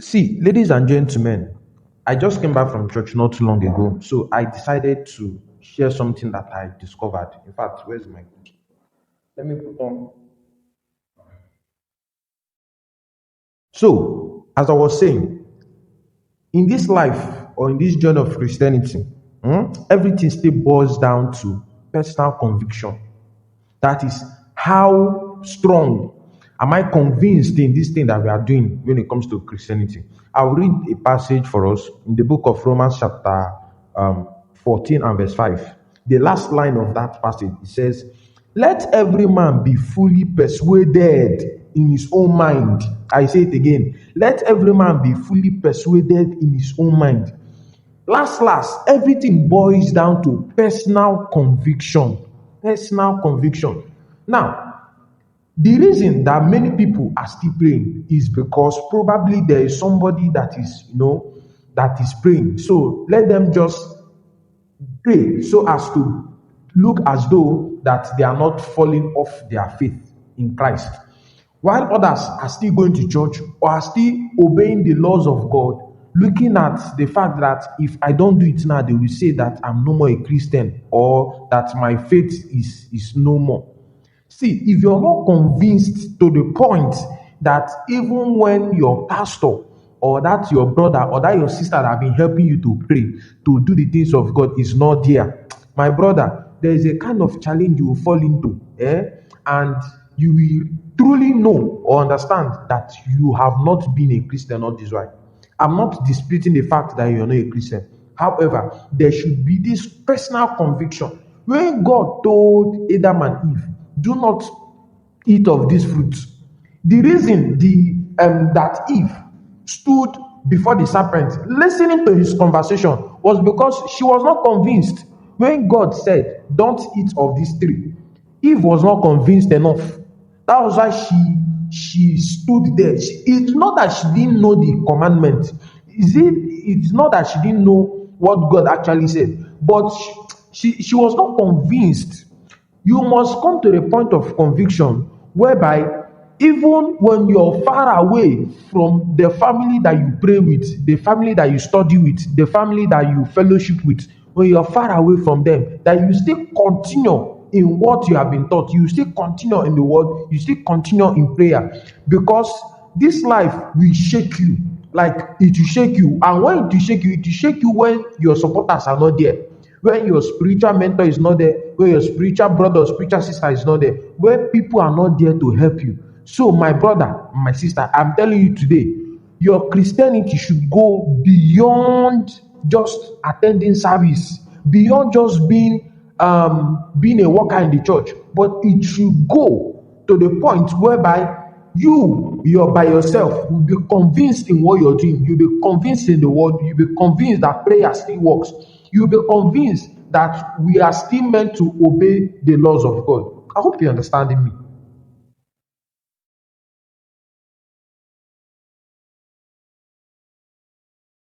See, ladies and gentlemen, I just came back from church not too long ago, so I decided to share something that I discovered. In fact, where's my book? Let me put on. So, as I was saying, in this life or in this journey of Christianity, everything still boils down to personal conviction. That is how strong am I convinced in this thing that we are doing when it comes to Christianity. I'll read a passage for us in the book of Romans, chapter 14 and verse 5. The last line of that passage, it says, let every man be fully persuaded in his own mind. I say it again. Let every man be fully persuaded in his own mind. Last, everything boils down to personal conviction. Personal conviction. Now, the reason that many people are still praying is because probably there is somebody that is, that is praying. So let them just pray so as to look as though that they are not falling off their faith in Christ. While others are still going to church or are still obeying the laws of God, looking at the fact that if I don't do it now, they will say that I'm no more a Christian or that my faith is no more. See, if you're not convinced to the point that even when your pastor or that your brother or that your sister that have been helping you to pray, to do the things of God is not there, my brother, there is a kind of challenge you will fall into, and you will truly know or understand that you have not been a Christian all this while. I'm not disputing the fact that you're not a Christian. However, there should be this personal conviction. When God told Adam and Eve, do not eat of these fruits, the reason that Eve stood before the serpent, listening to his conversation, was because she was not convinced. When God said, don't eat of this tree, Eve was not convinced enough. That was why she stood there. It's not that she didn't know the commandment. It's not that she didn't know what God actually said, but she was not convinced. You must come to the point of conviction whereby even when you're far away from the family that you pray with, the family that you study with, the family that you fellowship with, when you're far away from them, that you still continue in what you have been taught, you still continue in the word, you still continue in prayer, because this life will shake you. Like, it will shake you, and when it will shake you when your supporters are not there, when your spiritual mentor is not there, when your spiritual brother or spiritual sister is not there, when people are not there to help you. So my brother, my sister, I'm telling you today, your Christianity should go beyond just attending service, beyond just being a worker in the church, but it should go to the point whereby you're by yourself will be convinced in what you're doing. You'll be convinced in the word. You'll be convinced that prayer still works. You'll be convinced that we are still meant to obey the laws of God. I hope you're understanding me.